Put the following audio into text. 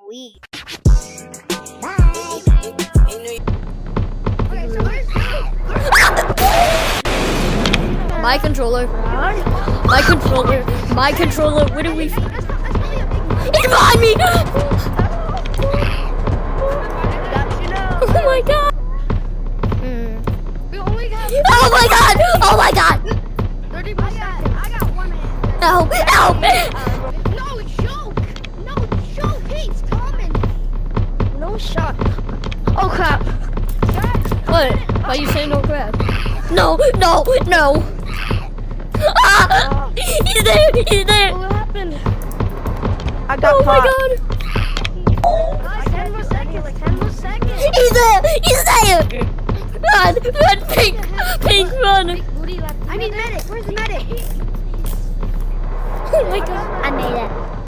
We. My controller. My controller. My controller. Where do we? It's behind me! Oh my god! Oh my god! Oh my god! 30 more seconds. I got 1 hand. Help! Help! No joke! No joke! He's coming! No shot. Oh crap. What? Why you saying no crap? No! No! No! Ah! He's there! He's there! What happened? I got Oh my caught. god! 10 more seconds. 10 more seconds. He's there! He's there! Run! Run! Pink! Pink! Run! I need medic. Where's the medic? Oh my god! I made it.